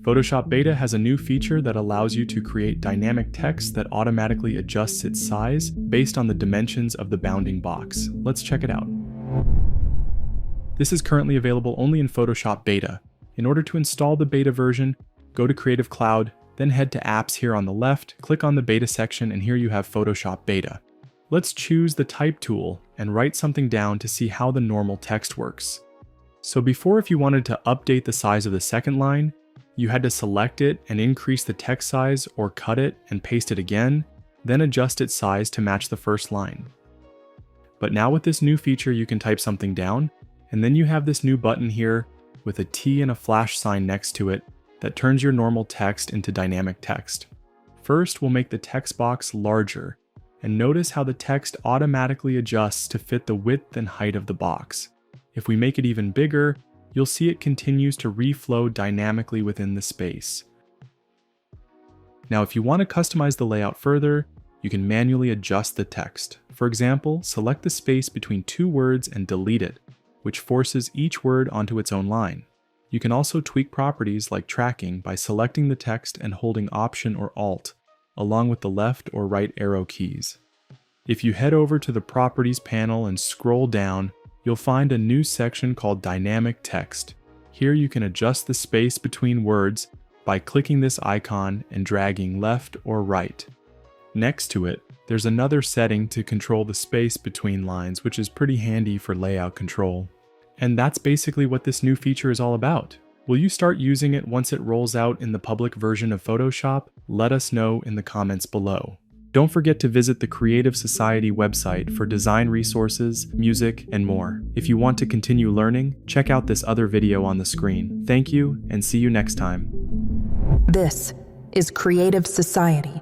Photoshop Beta has a new feature that allows you to create dynamic text that automatically adjusts its size based on the dimensions of the bounding box. Let's check it out. This is currently available only in Photoshop Beta. In order to install the beta version, go to Creative Cloud, then head to Apps here on the left, click on the Beta section, and here you have Photoshop Beta. Let's choose the Type tool and write something down to see how the normal text works. So before, if you wanted to update the size of the second line, you had to select it and increase the text size, or cut it and paste it again, then adjust its size to match the first line. But now with this new feature, you can type something down, and then you have this new button here with a T and a flash sign next to it that turns your normal text into dynamic text. First, we'll make the text box larger, and notice how the text automatically adjusts to fit the width and height of the box. If we make it even bigger, you'll see it continues to reflow dynamically within the space. Now, if you want to customize the layout further, you can manually adjust the text. For example, select the space between two words and delete it, which forces each word onto its own line. You can also tweak properties like tracking by selecting the text and holding Option or Alt, along with the left or right arrow keys. If you head over to the Properties panel and scroll down, you'll find a new section called Dynamic Text. Here you can adjust the space between words by clicking this icon and dragging left or right. Next to it, there's another setting to control the space between lines, which is pretty handy for layout control. And that's basically what this new feature is all about. Will you start using it once it rolls out in the public version of Photoshop? Let us know in the comments below. Don't forget to visit the Creative Society website for design resources, music, and more. If you want to continue learning, check out this other video on the screen. Thank you, and see you next time. This is Creative Society.